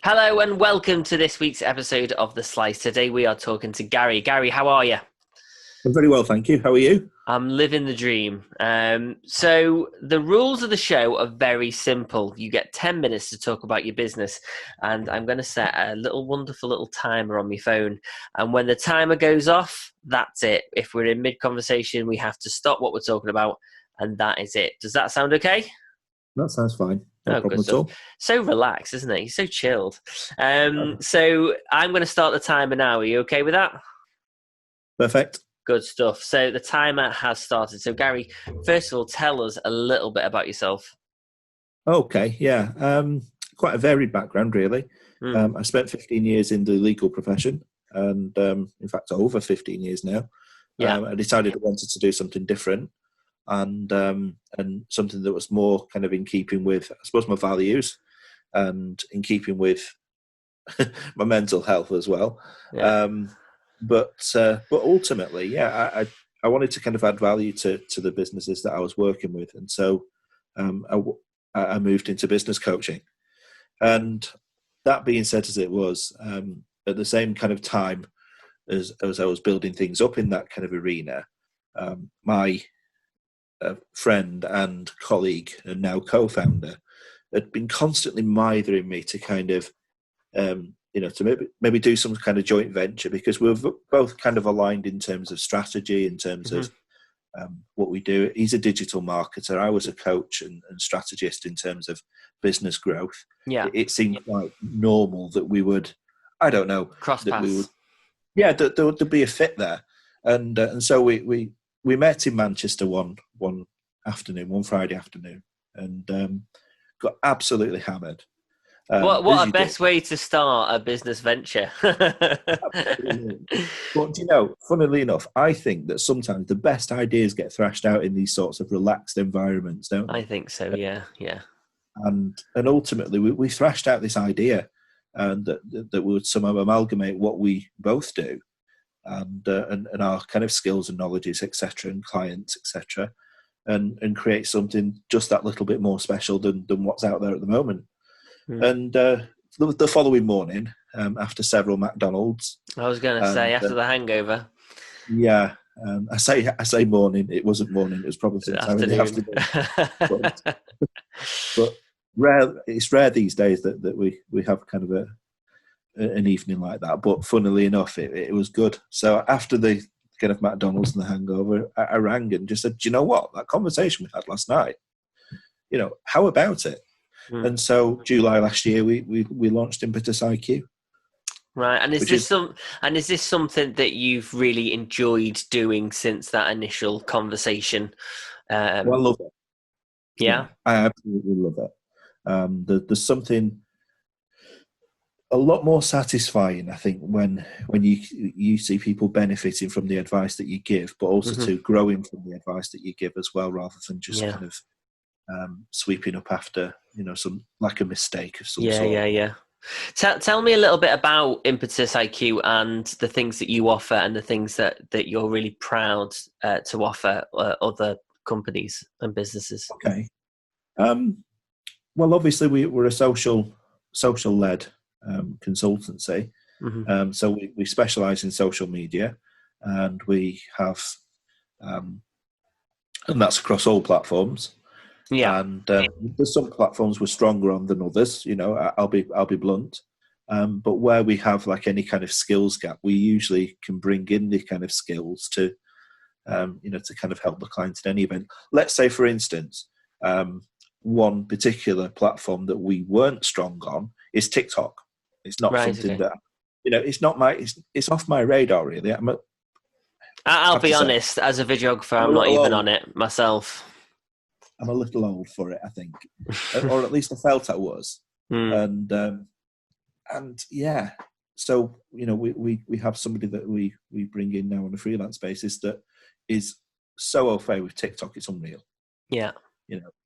Hello and welcome to this week's episode of The Slice. Today we are talking to Gary. Gary, how are you? I'm very well, thank you. How are you? I'm living the dream. So the rules of the show are very simple. You get 10 minutes to talk about your business, and I'm going to set a wonderful little timer on my phone. And when the timer goes off, that's it. If we're in mid-conversation, we have to stop what we're talking about, and that is it. Does that sound okay? That sounds fine. No problem at all. So relaxed, isn't it? You're so chilled. So I'm going to start the timer now. Are you okay with that? Perfect. Good stuff. So the timer has started. So Gary, first of all, tell us a little bit about yourself. Okay, yeah. Quite a varied background, really. I spent 15 years in the legal profession, and in fact, over 15 years now. Yeah. I decided I wanted to do something different, and something that was more kind of in keeping with, I suppose, my values, and in keeping with my mental health as well. Yeah. But ultimately, yeah, I wanted to kind of add value to the businesses that I was working with, and so I moved into business coaching. And that being said, as it was, at the same kind of time as I was building things up in that kind of arena, my friend and colleague and now co-founder had been constantly mithering me to kind of to maybe do some kind of joint venture, because we're both kind of aligned in terms of strategy, in terms of what we do. He's a digital marketer. I was a coach and strategist in terms of business growth. Yeah. It seemed quite normal that we would, I don't know, Cross that paths. we would, yeah, there would be a fit there. And so we met in Manchester one Friday afternoon, and got absolutely hammered. What a best way to start a business venture. Absolutely. But funnily enough, I think that sometimes the best ideas get thrashed out in these sorts of relaxed environments, don't they? I think so, yeah. And ultimately, we thrashed out this idea, and that we would somehow amalgamate what we both do, and our kind of skills and knowledges, etc., and clients, etc., and create something just that little bit more special than what's out there at the moment. And the following morning, after several McDonald's, I was going to say after the hangover. Yeah, I say morning. It wasn't morning. It was probably sometime in the afternoon. But it's rare these days that we have kind of an evening like that. But funnily enough, it was good. So after the kind of McDonald's and the hangover, I rang and just said, "Do you know what? That conversation we had last night, how about it?" And so July last year, we launched Impetus IQ. Right, and is this something that you've really enjoyed doing since that initial conversation? I love it. Yeah, I absolutely love it. There's something a lot more satisfying, I think, when you see people benefiting from the advice that you give, but also to growing from the advice that you give as well, rather than just kind of sweeping up after some like a mistake of some sort. Yeah. Tell me a little bit about Impetus IQ and the things that you offer and the things that you're really proud to offer other companies and businesses. Okay. Well, obviously we're a social led consultancy. So we specialize in social media, and we have and that's across all platforms. Yeah. And there's some platforms we're stronger on than others. I'll be blunt. But where we have like any kind of skills gap, we usually can bring in the kind of skills to kind of help the client in any event. Let's say, for instance, one particular platform that we weren't strong on is TikTok. It's not something that it's off my radar really. I'll be honest, as a videographer, I'm not even on it myself. I'm a little old for it, I think, or at least I felt I was. And yeah, so we have somebody that we bring in now on a freelance basis that is so au fait with TikTok, it's unreal. Yeah.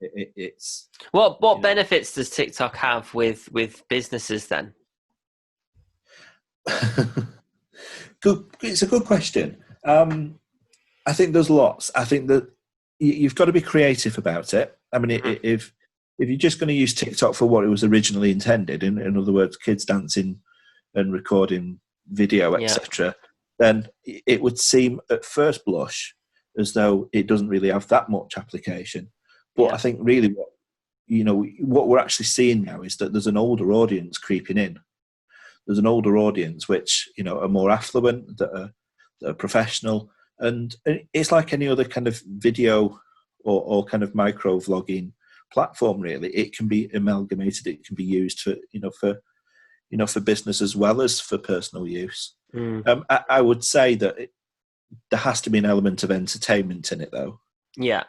It's what benefits does TikTok have with businesses then? It's a good question. I think there's lots. I think that you've got to be creative about it. I mean, if if you're just going to use TikTok for what it was originally intended, in other words, kids dancing and recording video, Yeah. etc., then it would seem at first blush as though it doesn't really have that much application. But Yeah. I think really what we're actually seeing now is that there's an older audience creeping in. There's an older audience which are more affluent, that are professional, and it's like any other kind of video or kind of micro vlogging platform. Really, it can be amalgamated. It can be used for business as well as for personal use. I would say that there has to be an element of entertainment in it, though. Yeah.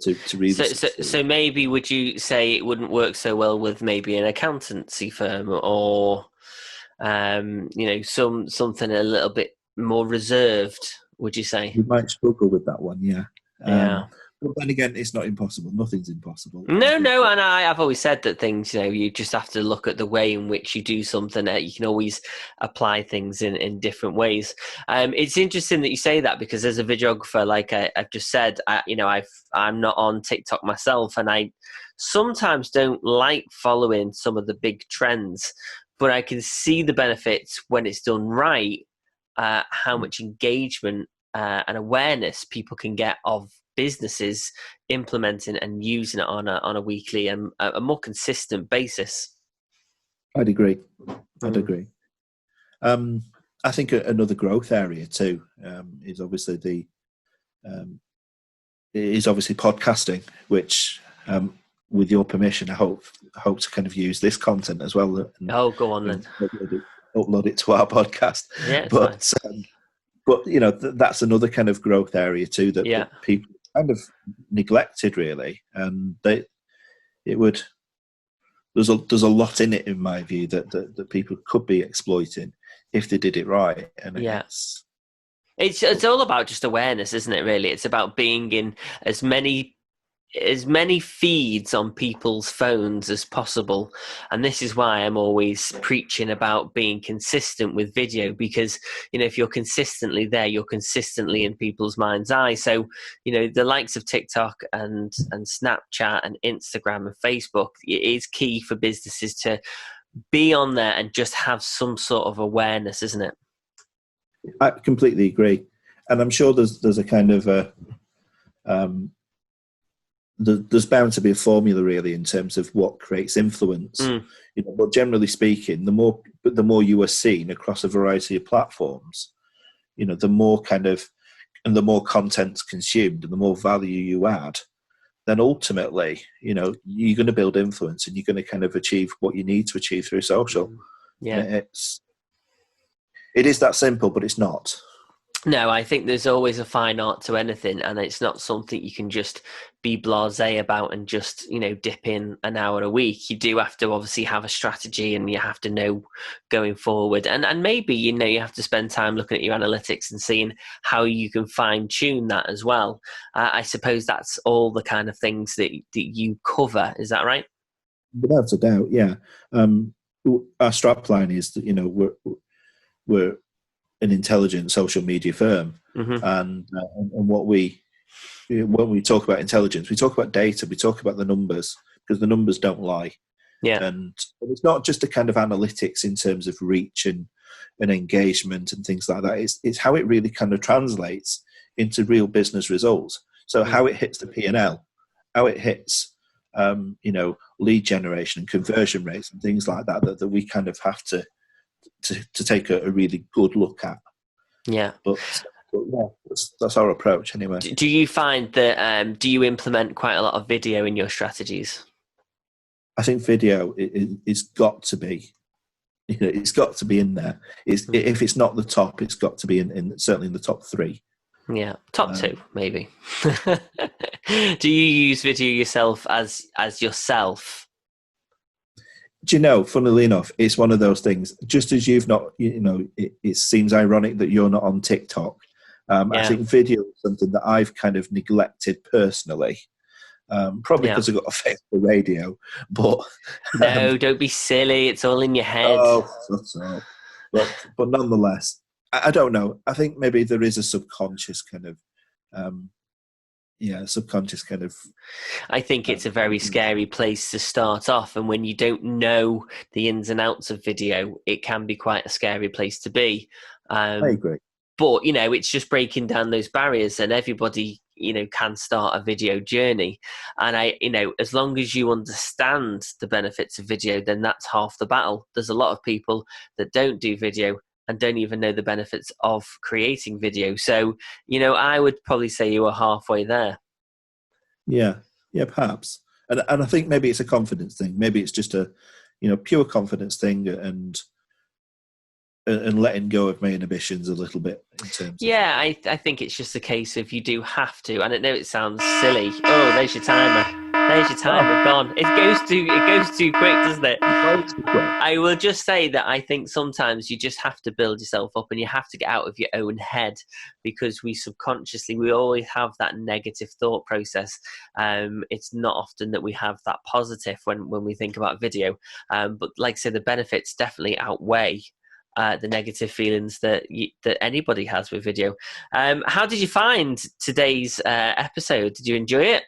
To really so maybe would you say it wouldn't work so well with maybe an accountancy firm or something a little bit more reserved, would you say? We might struggle with that one, yeah. Yeah. But then again, it's not impossible. Nothing's impossible. No, and I've always said that things, you just have to look at the way in which you do something. You can always apply things in different ways. It's interesting that you say that, because as a videographer, like I've just said, I'm not on TikTok myself, and I sometimes don't like following some of the big trends, but I can see the benefits when it's done right, how much engagement and awareness people can get of businesses implementing and using it on a weekly and a more consistent basis. I'd agree. I think another growth area too is obviously podcasting, which with your permission, I hope to kind of use this content as well. Go on then. Upload it to our podcast. Yeah, but that's another kind of growth area too that people kind of neglected, really, and there's a lot in it, in my view, that people could be exploiting if they did it right. And it's all about just awareness, isn't it? Really, it's about being in as many feeds on people's phones as possible. And this is why I'm always preaching about being consistent with video, because if you're consistently there, you're consistently in people's mind's eye. So the likes of TikTok and Snapchat and Instagram and Facebook, it is key for businesses to be on there and just have some sort of awareness, isn't it? I completely agree, and I'm sure there's a kind of there's bound to be a formula, really, in terms of what creates influence. But generally speaking, the more you are seen across a variety of platforms, the more and the more content's consumed and the more value you add, then ultimately, you're going to build influence and you're going to kind of achieve what you need to achieve through social. Yeah, it is that simple, but it's not. No, I think there's always a fine art to anything, and it's not something you can just be blasé about and just, dip in an hour a week. You do have to obviously have a strategy, and you have to know going forward. And maybe, you have to spend time looking at your analytics and seeing how you can fine tune that as well. I suppose that's all the kind of things that you cover. Is that right? Without a doubt, yeah. Our strapline is that, we're an intelligent social media firm, and when we talk about intelligence, we talk about data, we talk about the numbers, because the numbers don't lie. And it's not just a kind of analytics in terms of reach and engagement and things like that. It's how it really kind of translates into real business results. So how it hits the P&L, how it hits lead generation and conversion rates and things like that we kind of have to take a really good look at. But yeah, that's our approach anyway. Do you find that do you implement quite a lot of video in your strategies? I think video it's got to be, it's got to be in there. If it's not the top, it's got to be in certainly in the top 3. Yeah, top 2 maybe. Do you use video yourself as yourself? Do you know, funnily enough, it's one of those things, just as you've not, it seems ironic that you're not on TikTok. I think video is something that I've kind of neglected personally, probably because I've got a face for radio. But no, don't be silly. It's all in your head. Oh, that's all. But nonetheless, I don't know. I think maybe there is a subconscious kind of subconscious kind of. I think it's a very scary place to start off, and when you don't know the ins and outs of video, it can be quite a scary place to be. I agree. But it's just breaking down those barriers, and everybody can start a video journey. And as long as you understand the benefits of video, then that's half the battle. There's a lot of people that don't do video and don't even know the benefits of creating video. So I would probably say you are halfway there. Yeah, perhaps. And I think maybe it's a confidence thing. Maybe it's just a pure confidence thing, and letting go of my inhibitions a little bit in terms. Yeah, I think it's just a case of you do have to. And I know it sounds silly. Oh, there's your timer. There's your timer gone. It goes too quick, doesn't it? I will just say that I think sometimes you just have to build yourself up, and you have to get out of your own head, because we always have that negative thought process. It's not often that we have that positive when we think about video. But like I said, the benefits definitely outweigh the negative feelings that anybody has with video. How did you find today's episode? Did you enjoy it?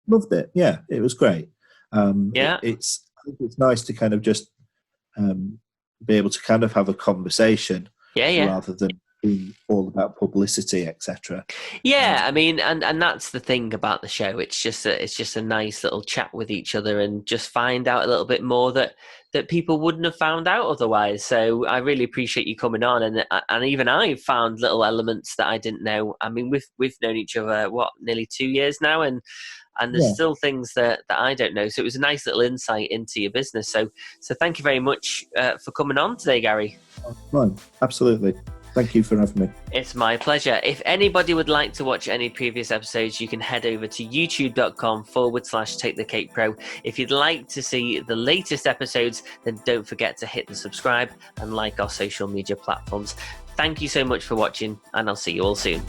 Loved it. Yeah, it was great. Yeah, it's nice to kind of just be able to kind of have a conversation, rather than being all about publicity, etc. Yeah, I mean, and that's the thing about the show. It's just a nice little chat with each other, and just find out a little bit more that people wouldn't have found out otherwise. So I really appreciate you coming on, and even I found little elements that I didn't know. I mean, we've known each other nearly 2 years now, and there's still things that I don't know. So it was a nice little insight into your business. So thank you very much for coming on today, Gary. Fine, absolutely. Thank you for having me. It's my pleasure. If anybody would like to watch any previous episodes, you can head over to youtube.com/TakeTheCakePro. If you'd like to see the latest episodes, then don't forget to hit the subscribe and like our social media platforms. Thank you so much for watching, and I'll see you all soon.